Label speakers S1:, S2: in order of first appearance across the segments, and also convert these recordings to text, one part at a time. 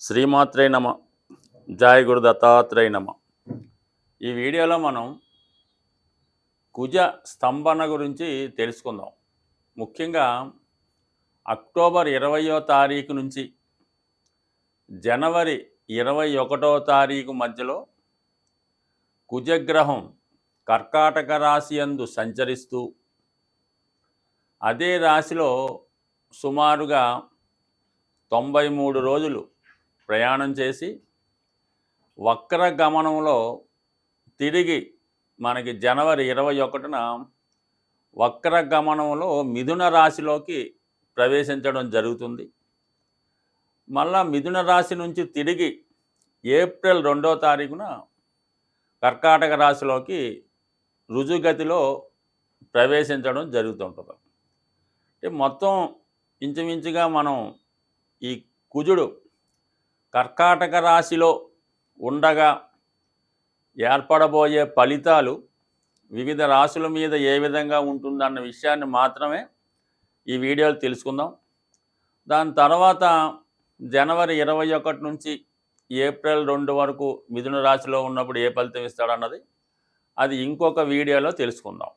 S1: శ్రీమాత్రే నమ. జయ గురు దత్తాత్రేయ నమ. ఈ వీడియోలో మనం కుజ స్తంభన గురించి తెలుసుకుందాం. ముఖ్యంగా అక్టోబర్ 20వ తారీఖు నుంచి జనవరి 21వ తారీఖు మధ్యలో కుజగ్రహం కర్కాటక రాశి యందు సంచరిస్తూ అదే రాశిలో సుమారుగా 93 రోజులు ప్రయాణం చేసి వక్ర గమనంలో తిరిగి మనకి జనవరి 21న వక్ర గమనంలో మిథున రాశిలోకి ప్రవేశించడం జరుగుతుంది. మళ్ళా మిథున రాశి నుంచి తిరిగి ఏప్రిల్ 2వ తారీఖున కర్కాటక రాశిలోకి రుజుగతిలో ప్రవేశించడం జరుగుతుంటుంది. అంటే మొత్తం ఇంచుమించుగా మనం ఈ కుజుడు కర్కాటక రాశిలో ఉండగా ఏర్పడబోయే ఫలితాలు వివిధ రాశుల మీద ఏ విధంగా ఉంటుందన్న విషయాన్ని మాత్రమే ఈ వీడియోలో తెలుసుకుందాం. దాని తర్వాత జనవరి 21 నుంచి ఏప్రిల్ 2 వరకు మిథున రాశిలో ఉన్నప్పుడు ఏ ఫలితం ఇస్తాడన్నది అది ఇంకొక వీడియోలో తెలుసుకుందాం.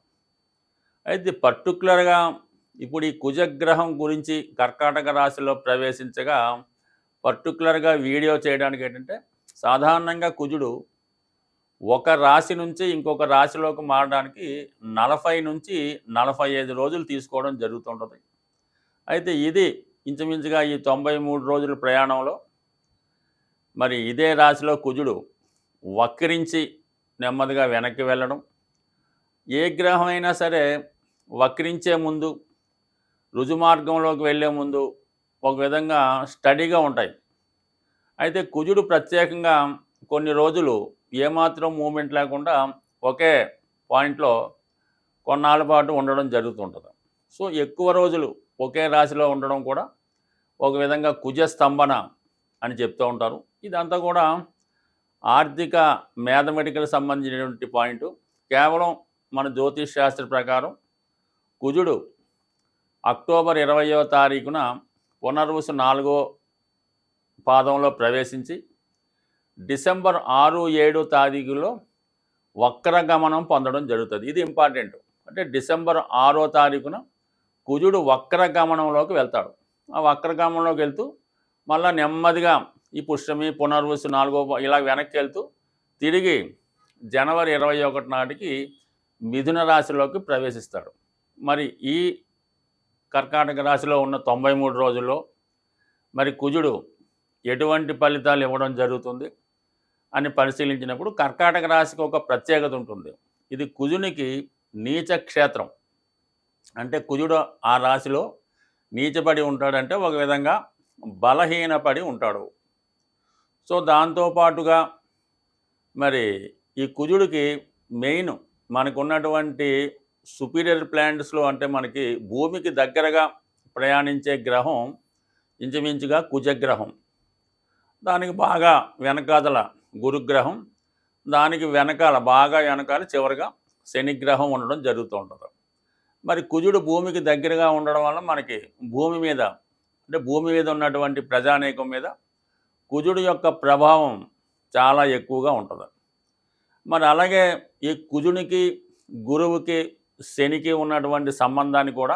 S1: అయితే పర్టికులర్గా ఇప్పుడు ఈ కుజగ్రహం గురించి కర్కాటక రాశిలో ప్రవేశించగా పర్టికులర్గా వీడియో చేయడానికి ఏంటంటే, సాధారణంగా కుజుడు ఒక రాశి నుంచి ఇంకొక రాశిలోకి మారడానికి 40 నుంచి 45 రోజులు తీసుకోవడం జరుగుతుంటుంది. అయితే ఇది ఇంచుమించుగా ఈ 93 రోజుల ప్రయాణంలో మరి ఇదే రాశిలో కుజుడు వక్రించి నెమ్మదిగా వెనక్కి వెళ్ళడం. ఏ గ్రహం అయినా సరే వక్రించే ముందు రుజుమార్గంలోకి వెళ్ళే ముందు ఒక విధంగా స్టడీగా ఉంటాయి. అయితే కుజుడు ప్రత్యేకంగా కొన్ని రోజులు ఏమాత్రం మూమెంట్ లేకుండా ఒకే పాయింట్లో కొన్నాళ్ళ పాటు ఉండడం జరుగుతుంటుంది. సో ఎక్కువ రోజులు ఒకే రాశిలో ఉండడం కూడా ఒక విధంగా కుజ స్తంభన అని చెప్తూ ఉంటారు. ఇదంతా కూడా ఆర్థిక మ్యాథమెటికల్ సంబంధించినటువంటి పాయింట్. కేవలం మన జ్యోతిష్ శాస్త్ర ప్రకారం కుజుడు అక్టోబర్ 20వ తారీఖున పునర్వసు 4వ పాదంలో ప్రవేశించి డిసెంబర్ 6, 7 తారీఖులో వక్రగమనం పొందడం జరుగుతుంది. ఇది ఇంపార్టెంట్. అంటే డిసెంబర్ 6వ తారీఖున కుజుడు వక్రగమనంలోకి వెళ్తాడు. ఆ వక్రగమనంలోకి వెళ్తూ మళ్ళీ నెమ్మదిగా ఈ పుష్యమి పునర్వసు 4వ ఇలా వెనక్కి వెళ్తూ తిరిగి జనవరి 21 నాటికి మిథున రాశిలోకి ప్రవేశిస్తాడు. మరి ఈ కర్కాటక రాశిలో ఉన్న 93 రోజుల్లో మరి కుజుడు ఎటువంటి ఫలితాలు ఇవ్వడం జరుగుతుంది అని పరిశీలించినప్పుడు కర్కాటక రాశికి ఒక ప్రత్యేకత ఉంటుంది. ఇది కుజునికి నీచ క్షేత్రం. అంటే కుజుడు ఆ రాశిలో నీచపడి ఉంటాడంటే ఒక విధంగా బలహీనపడి ఉంటాడు. సో దాంతోపాటుగా మరి ఈ కుజుడికి మెయిన్ మనకున్నటువంటి సుపీరియర్ ప్లానెట్స్లో అంటే మనకి భూమికి దగ్గరగా ప్రయాణించే గ్రహం ఇంచుమించుగా కుజగ్రహం. దానికి బాగా వెనకాదల గురుగ్రహం, దానికి వెనకాల బాగా వెనకాల చివరిగా శనిగ్రహం ఉండడం జరుగుతూ ఉంటుంది. మరి కుజుడు భూమికి దగ్గరగా ఉండడం వల్ల మనకి భూమి మీద అంటే భూమి మీద ఉన్నటువంటి ప్రజానీకం మీద కుజుడు యొక్క ప్రభావం చాలా ఎక్కువగా ఉంటుంది. మరి అలాగే ఈ కుజునికి గురువుకి శనికి ఉన్నటువంటి సంబంధాన్ని కూడా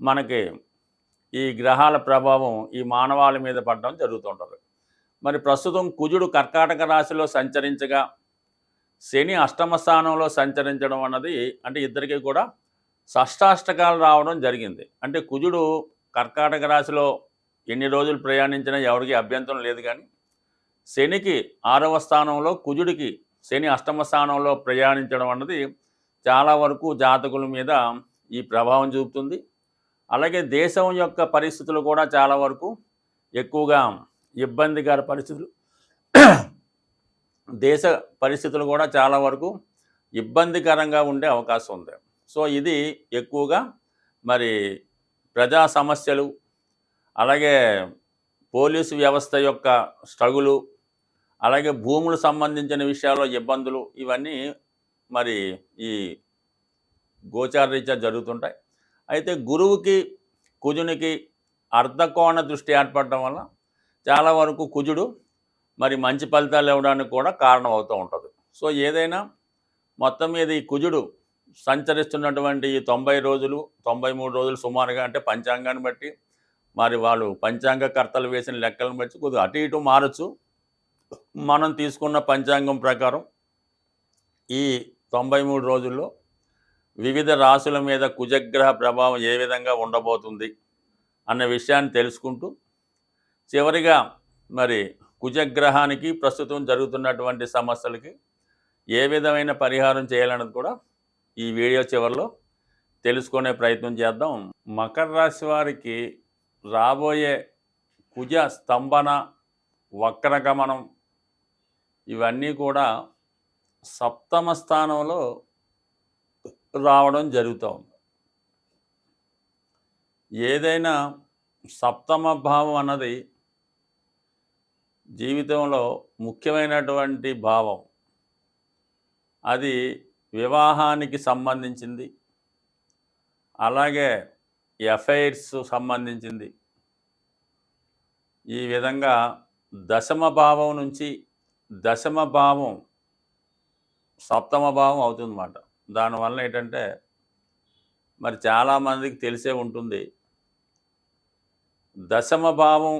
S1: మనకి ఈ గ్రహాల ప్రభావం ఈ మానవాళి మీద పడడం జరుగుతుంటుంది. మరి ప్రస్తుతం కుజుడు కర్కాటక రాశిలో సంచరించగా శని అష్టమ స్థానంలో సంచరించడం అన్నది అంటే ఇద్దరికీ కూడా షష్టాష్టకాలు రావడం జరిగింది. అంటే కుజుడు కర్కాటక రాశిలో ఎన్ని రోజులు ప్రయాణించినా ఎవరికి అభ్యంతరం లేదు. కానీ శనికి 6వ స్థానంలో కుజుడికి శని అష్టమ స్థానంలో ప్రయాణించడం అన్నది చాలా వరకు జాతకుల మీద ఈ ప్రభావం చూపుతుంది. అలాగే దేశం యొక్క పరిస్థితులు కూడా చాలా వరకు ఎక్కువగా ఇబ్బందికర పరిస్థితులు దేశ పరిస్థితులు కూడా చాలా వరకు ఇబ్బందికరంగా ఉండే అవకాశం ఉంది. సో ఇది ఎక్కువగా మరి ప్రజా సమస్యలు, అలాగే పోలీసు వ్యవస్థ యొక్క స్ట్రగులు, అలాగే భూములకు సంబంధించిన విషయాల్లో ఇబ్బందులు ఇవన్నీ మరి ఈ గోచార రీత్యా జరుగుతుంటాయి. అయితే గురువుకి కుజునికి అర్ధకోణ దృష్టి ఏర్పడడం వల్ల చాలా వరకు కుజుడు మరి మంచి ఫలితాలు ఇవ్వడానికి కూడా కారణం అవుతూ ఉంటుంది. సో ఏదైనా మొత్తం మీద ఈ కుజుడు సంచరిస్తున్నటువంటి ఈ 90 రోజులు 93 రోజులు సుమారుగా, అంటే పంచాంగాన్ని బట్టి మరి వాళ్ళు పంచాంగకర్తలు వేసిన లెక్కలను బట్టి కొద్దిగా అటు ఇటు మారచ్చు. మనం తీసుకున్న పంచాంగం ప్రకారం ఈ 93 రోజుల్లో వివిధ రాశుల మీద కుజగ్రహ ప్రభావం ఏ విధంగా ఉండబోతుంది అన్న విషయాన్ని తెలుసుకుంటూ, చివరిగా మరి కుజగ్రహానికి ప్రస్తుతం జరుగుతున్నటువంటి సమస్యలకి ఏ విధమైన పరిహారం చేయాలన్నది కూడా ఈ వీడియో చివరిలో తెలుసుకునే ప్రయత్నం చేద్దాం. మకర రాశి వారికి రాబోయే కుజ స్తంభన, వక్రగమనం ఇవన్నీ కూడా సప్తమ స్థానంలో రావడం జరుగుతూ ఉంది. ఏదైనా సప్తమ భావం అన్నది జీవితంలో ముఖ్యమైనటువంటి భావం. అది వివాహానికి సంబంధించింది, అలాగే ఎఫైర్స్ సంబంధించింది. ఈ విధంగా దశమ భావం నుంచి దశమ భావం సప్తమ భావం అవుతుందన్నమాట. దానివల్ల ఏంటంటే మరి చాలామందికి తెలిసే ఉంటుంది, దశమ భావం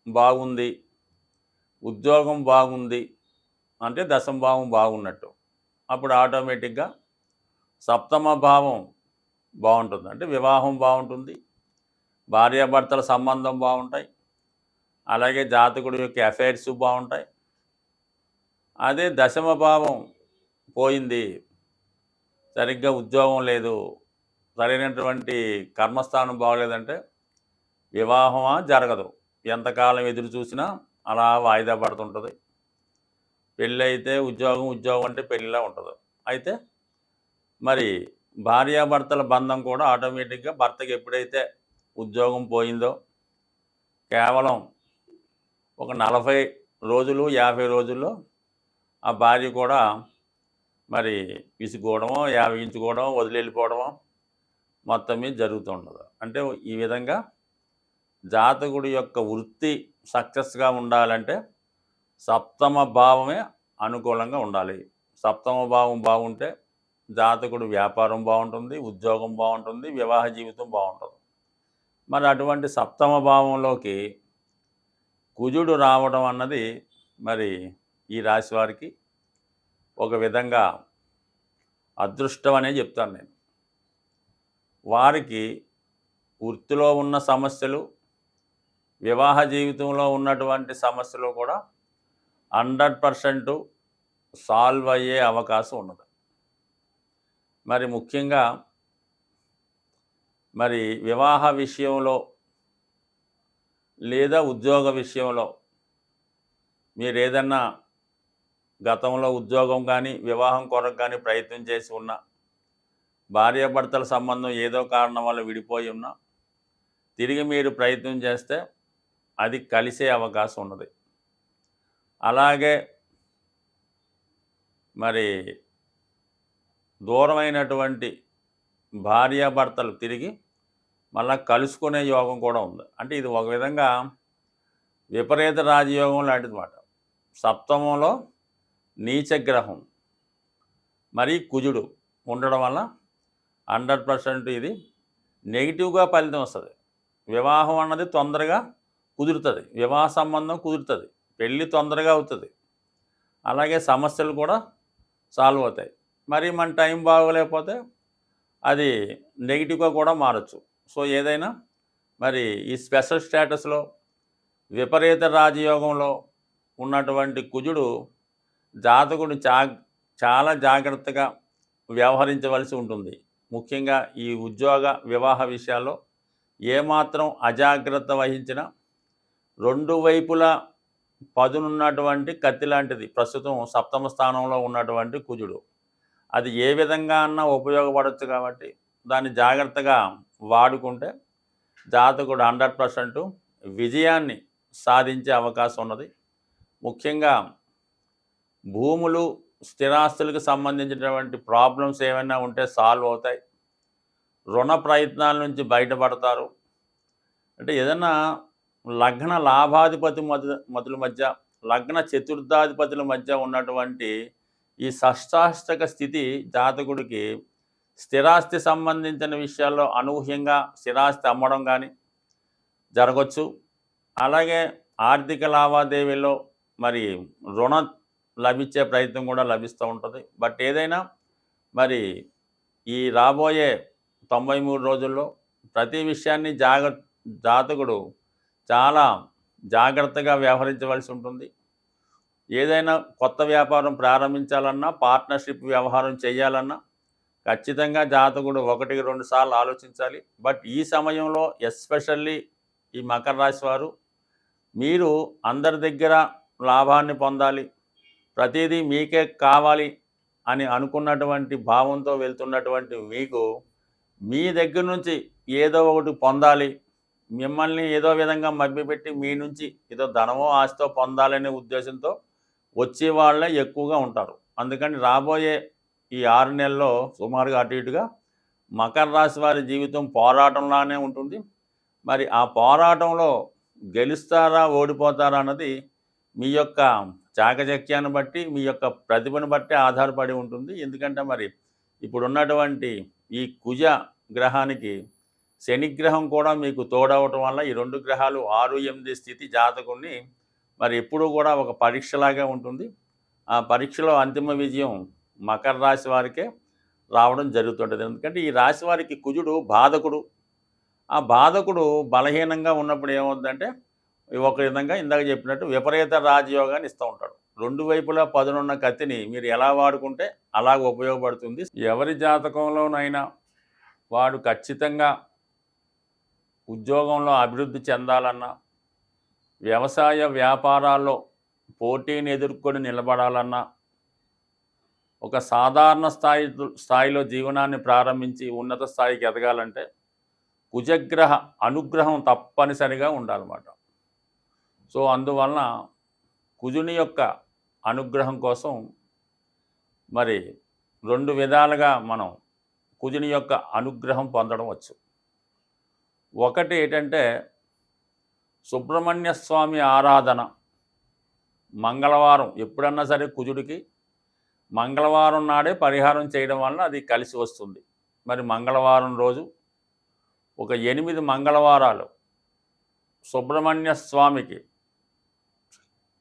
S1: బాగుంది, ఉద్యోగం బాగుంది అంటే దశమ భావం బాగున్నట్టు. అప్పుడు ఆటోమేటిక్గా సప్తమ భావం బాగుంటుంది, అంటే వివాహం బాగుంటుంది, భార్యాభర్తల సంబంధం బాగుంటాయి, అలాగే జాతకుడి యొక్క అఫైర్స్ బాగుంటాయి. అదే దశమ భావం పోయింది, సరిగ్గా ఉద్యోగం లేదు, సరైనటువంటి కర్మస్థానం బాగలేదంటే వివాహమా జరగదు. ఎంతకాలం ఎదురు చూసినా అలా వాయిదా పడుతుంటుంది. పెళ్ళి అయితే ఉద్యోగం, ఉద్యోగం అంటే పెళ్ళిలా ఉంటుంది. అయితే మరి భార్యాభర్తల బంధం కూడా ఆటోమేటిక్గా భర్తకి ఎప్పుడైతే ఉద్యోగం పోయిందో కేవలం ఒక 40 రోజులు 50 రోజుల్లో ఆ భార్య కూడా మరి విసుకోవడమో యావగించుకోవడమో వదిలి వెళ్ళిపోవడమో మొత్తం మీద జరుగుతూ ఉండదు. అంటే ఈ విధంగా జాతకుడి యొక్క వృత్తి సక్సెస్గా ఉండాలంటే సప్తమ భావమే అనుకూలంగా ఉండాలి. సప్తమ భావం బాగుంటే జాతకుడు వ్యాపారం బాగుంటుంది, ఉద్యోగం బాగుంటుంది, వివాహ జీవితం బాగుంటుంది. మరి అటువంటి సప్తమ భావంలోకి కుజుడు రావడం అన్నది మరి ఈ రాశి వారికి ఒక విధంగా అదృష్టం అనే చెప్తాను నేను. వారికి వృత్తిలో ఉన్న సమస్యలు, వివాహ జీవితంలో ఉన్నటువంటి సమస్యలు కూడా 100% సాల్వ్ అయ్యే అవకాశం ఉన్నది. మరి ముఖ్యంగా మరి వివాహ విషయంలో లేదా ఉద్యోగ విషయంలో మీరు ఏదన్నా గతంలో ఉద్యోగం కానీ వివాహం కొరకు కానీ ప్రయత్నం చేసి ఉన్నా, భార్యాభర్తల సంబంధం ఏదో కారణం వల్ల విడిపోయి ఉన్నా, తిరిగి మీరు ప్రయత్నం చేస్తే అది కలిసే అవకాశం ఉన్నది. అలాగే మరి దూరమైనటువంటి భార్యాభర్తలు తిరిగి మళ్ళా కలుసుకునే యోగం కూడా ఉంది. అంటే ఇది ఒక విధంగా విపరీత రాజయోగం లాంటిది మాట. సప్తమంలో నీచగ్రహం మరి కుజుడు ఉండడం వల్ల 100% ఇది నెగిటివ్గా ఫలితం వస్తుంది. వివాహం అన్నది తొందరగా కుదురుతుంది, వివాహ సంబంధం కుదురుతుంది, పెళ్ళి తొందరగా అవుతుంది, అలాగే సమస్యలు కూడా సాల్వ్ అవుతాయి. మరి మన టైం బాగోలేకపోతే అది నెగిటివ్గా కూడా మారచ్చు. సో ఏదైనా మరి ఈ స్పెషల్ స్టేటస్లో విపరీత రాజయోగంలో ఉన్నటువంటి కుజుడు జాతకుడు చాలా జాగ్రత్తగా వ్యవహరించవలసి ఉంటుంది. ముఖ్యంగా ఈ ఉద్యోగ వివాహ విషయాల్లో ఏమాత్రం అజాగ్రత్త వహించినా రెండు వైపులా పదునున్నటువంటి కత్తి లాంటిది ప్రస్తుతం సప్తమ స్థానంలో ఉన్నటువంటి కుజుడు. అది ఏ విధంగా అన్నా ఉపయోగపడవచ్చు కాబట్టి దాన్ని జాగ్రత్తగా వాడుకుంటే జాతకుడు 100% విజయాన్ని సాధించే అవకాశం ఉన్నది. ముఖ్యంగా భూములు, స్థిరాస్తులకు సంబంధించినటువంటి ప్రాబ్లమ్స్ ఏమైనా ఉంటే సాల్వ్ అవుతాయి. రుణ ప్రయత్నాల నుంచి బయటపడతారు. అంటే ఏదన్నా లగ్న లాభాధిపతి మతుల మధ్య, లగ్న చతుర్థాధిపతుల మధ్య ఉన్నటువంటి ఈ షష్టాష్టక స్థితి జాతకుడికి స్థిరాస్తి సంబంధించిన విషయాల్లో అనూహ్యంగా స్థిరాస్తి అమ్మడం కానీ జరగవచ్చు. అలాగే ఆర్థిక లావాదేవీల్లో మరి రుణం లభించే ప్రయత్నం కూడా లభిస్తూ ఉంటుంది. బట్ ఏదైనా మరి ఈ రాబోయే 93 రోజుల్లో ప్రతి విషయాన్ని జాతకుడు చాలా జాగ్రత్తగా వ్యవహరించవలసి ఉంటుంది. ఏదైనా కొత్త వ్యాపారం ప్రారంభించాలన్నా, పార్ట్నర్షిప్ వ్యవహారం చేయాలన్నా ఖచ్చితంగా జాతకుడు 1-2 సార్లు ఆలోచించాలి. బట్ ఈ సమయంలో ఎస్పెషల్లీ ఈ మకర రాశి వారు మీరు అందరి దగ్గర లాభాన్ని పొందాలి, ప్రతిదీ మీకే కావాలి అని అనుకున్నటువంటి భావంతో వెళ్తున్నటువంటి మీకు మీ దగ్గర నుంచి ఏదో ఒకటి పొందాలి, మిమ్మల్ని ఏదో విధంగా మభ్యపెట్టి మీ నుంచి ఏదో ధనమో ఆస్తో పొందాలనే ఉద్దేశంతో వచ్చే వాళ్ళే ఎక్కువగా ఉంటారు. అందుకని రాబోయే ఈ 6 నెలల్లో సుమారుగా అటు ఇటుగా మకర రాశి వారి జీవితం పోరాటంలానే ఉంటుంది. మరి ఆ పోరాటంలో గెలుస్తారా ఓడిపోతారా అన్నది మీ యొక్క చాకచక్యాన్ని బట్టి, మీ యొక్క ప్రతిభను బట్టి ఆధారపడి ఉంటుంది. ఎందుకంటే మరి ఇప్పుడున్నటువంటి ఈ కుజ గ్రహానికి శనిగ్రహం కూడా మీకు తోడవటం వల్ల ఈ 2 గ్రహాలు 6-8 స్థితి జాతకుడిని మరి ఎప్పుడూ కూడా ఒక పరీక్షలాగా ఉంటుంది. ఆ పరీక్షలో అంతిమ విజయం మకర రాశి వారికే రావడం జరుగుతుంటుంది. ఎందుకంటే ఈ రాశి వారికి కుజుడు బాధకుడు. ఆ బాధకుడు బలహీనంగా ఉన్నప్పుడు ఏమవుతుందంటే ఒక విధంగా ఇందాక చెప్పినట్టు విపరీత రాజయోగాన్ని ఇస్తూ ఉంటాడు. 2 వైపులా పదునున్న కత్తిని మీరు ఎలా వాడుకుంటే అలాగ ఉపయోగపడుతుంది. ఎవరి జాతకంలోనైనా వాడు ఖచ్చితంగా ఉద్యోగంలో అభివృద్ధి చెందాలన్నా, వ్యవసాయ వ్యాపారాల్లో పోటీని ఎదుర్కొని నిలబడాలన్నా, ఒక సాధారణ స్థాయిలో జీవనాన్ని ప్రారంభించి ఉన్నత స్థాయికి ఎదగాలంటే కుజగ్రహ అనుగ్రహం తప్పనిసరిగా ఉండాలన్నమాట. సో అందువలన కుజుని యొక్క అనుగ్రహం కోసం మరి 2 విధాలుగా మనం కుజుని యొక్క అనుగ్రహం పొందడం వచ్చు. ఒకటి ఏంటంటే సుబ్రహ్మణ్య స్వామి ఆరాధన. మంగళవారం ఎప్పుడన్నా సరే కుజుడికి మంగళవారం నాడే పరిహారం చేయడం వలన అది కలిసి వస్తుంది. మరి మంగళవారం రోజు ఒక 8 మంగళవారాలు సుబ్రహ్మణ్య స్వామికి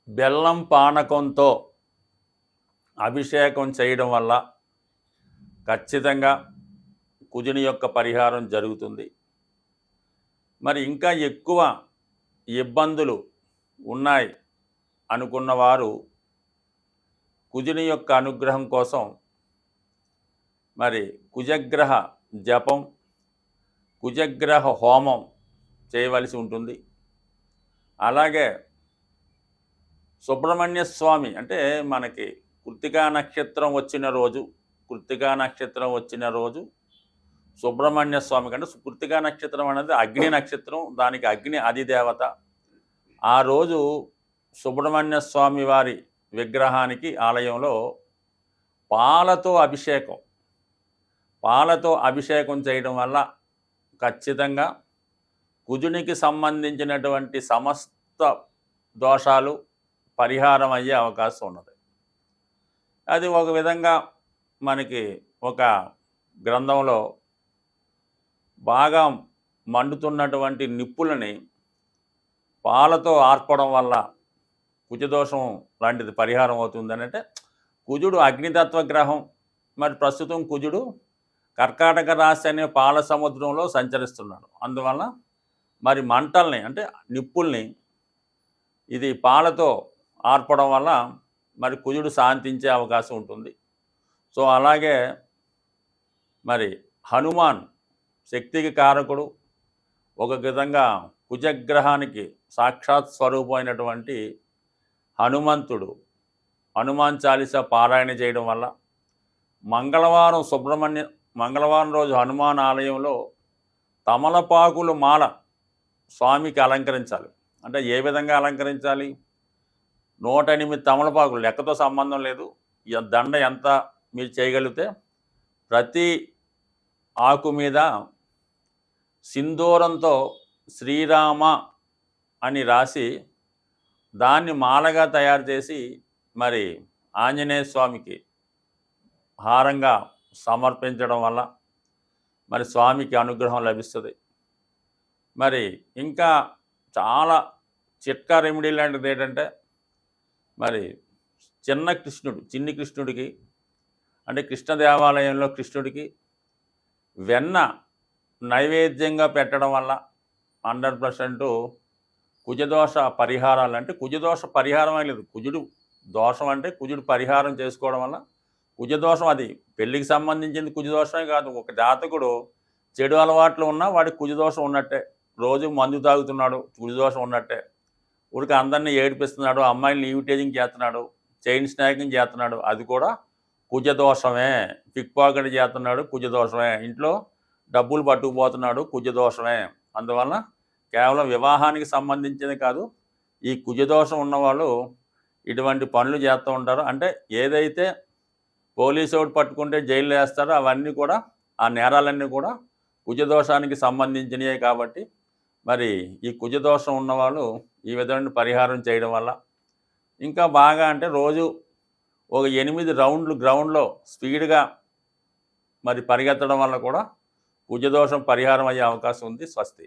S1: బెల్లం పానకంతో అభిషేకం చేయడం వల్ల ఖచ్చితంగా కుజుని యొక్క పరిహారం జరుగుతుంది. మరి ఇంకా ఎక్కువ ఇబ్బందులు ఉన్నాయి అనుకున్నవారు కుజుని యొక్క అనుగ్రహం కోసం మరి కుజగ్రహ జపం, కుజగ్రహ హోమం చేయవలసి ఉంటుంది. అలాగే సుబ్రహ్మణ్య స్వామి అంటే మనకి కృత్తికా నక్షత్రం వచ్చిన రోజు సుబ్రహ్మణ్య స్వామి కంటే కృత్తికా నక్షత్రం అనేది అగ్ని నక్షత్రం, దానికి అగ్ని అధిదేవత. ఆ రోజు సుబ్రహ్మణ్య స్వామి వారి విగ్రహానికి ఆలయంలో పాలతో అభిషేకం చేయడం వల్ల ఖచ్చితంగా కుజునికి సంబంధించినటువంటి సమస్త దోషాలు పరిహారం అయ్యే అవకాశం ఉన్నది. అది ఒక విధంగా మనకి ఒక గ్రంథంలో బాగా మండుతున్నటువంటి నిప్పులని పాలతో ఆర్పడం వల్ల కుజదోషం లాంటిది పరిహారం అవుతుందని. అంటే కుజుడు అగ్నితత్వ గ్రహం. మరి ప్రస్తుతం కుజుడు కర్కాటక రాశి అనే పాల సముద్రంలో సంచరిస్తున్నాడు. అందువల్ల మరి మంటల్ని అంటే నిప్పుల్ని ఇది పాలతో ఆర్పడం వల్ల మరి కుజుడు శాంతించే అవకాశం ఉంటుంది. సో అలాగే మరి హనుమాన్ శక్తికి కారకుడు. ఒక విధంగా కుజగ్రహానికి సాక్షాత్ స్వరూపమైనటువంటి హనుమంతుడు హనుమాన్ చాలీసా పారాయణ చేయడం వల్ల మంగళవారం రోజు హనుమాన్ ఆలయంలో తమలపాకులు మాల స్వామికి అలంకరించాలి. అంటే ఏ విధంగా అలంకరించాలి? 108 తమలపాకులు, లెక్కతో సంబంధం లేదు, దండ ఎంత మీరు చేయగలిగితే ప్రతి ఆకు మీద సింధూరంతో శ్రీరామ అని రాసి దాన్ని మాలగా తయారు చేసి మరి ఆంజనేయ స్వామికి హారంగా సమర్పించడం వల్ల మరి స్వామికి అనుగ్రహం లభిస్తుంది. మరి ఇంకా చాలా చిట్కా రెమెడీ లాంటిది ఏంటంటే మరి చిన్ని కృష్ణుడికి అంటే కృష్ణ దేవాలయంలో కృష్ణుడికి వెన్న నైవేద్యంగా పెట్టడం వల్ల 100% కుజదోష పరిహారాలు, అంటే కుజదోష పరిహారం లేదు, కుజుడు దోషం అంటే కుజుడు పరిహారం చేసుకోవడం వల్ల కుజదోషం, అది పెళ్ళికి సంబంధించింది కుజదోషమే కాదు, ఒక జాతకుడు చెడు అలవాట్లు ఉన్నా వాడికి కుజదోషం ఉన్నట్టే, రోజు మందు తాగుతున్నాడు కుజదోషం ఉన్నట్టే, ఊరికి అందరినీ ఏడిపిస్తున్నాడు, అమ్మాయిని ఈవిటేజింగ్ చేస్తున్నాడు, చైన్ స్నాకింగ్ చేస్తున్నాడు, అది కూడా కుజదోషమే. పిక్ పాకెట్ చేస్తున్నాడు కుజదోషమే, ఇంట్లో డబ్బులు పట్టుకుపోతున్నాడు కుజదోషమే. అందువల్ల కేవలం వివాహానికి సంబంధించింది కాదు, ఈ కుజదోషం ఉన్నవాళ్ళు ఇటువంటి పనులు చేస్తూ ఉంటారు. అంటే ఏదైతే పోలీసు వాడు పట్టుకుంటే జైల్లో వేస్తారో అవన్నీ కూడా, ఆ నేరాలన్నీ కూడా కుజదోషానికి సంబంధించినవే. కాబట్టి మరి ఈ కుజదోషం ఉన్నవాళ్ళు ఈ విధమైన పరిహారం చేయడం వల్ల ఇంకా బాగా, అంటే రోజు ఒక 8 రౌండ్లు గ్రౌండ్లో స్పీడ్గా మరి పరిగెత్తడం వల్ల కూడా కుజదోషం పరిహారం అయ్యే అవకాశం ఉంది. స్వస్తి.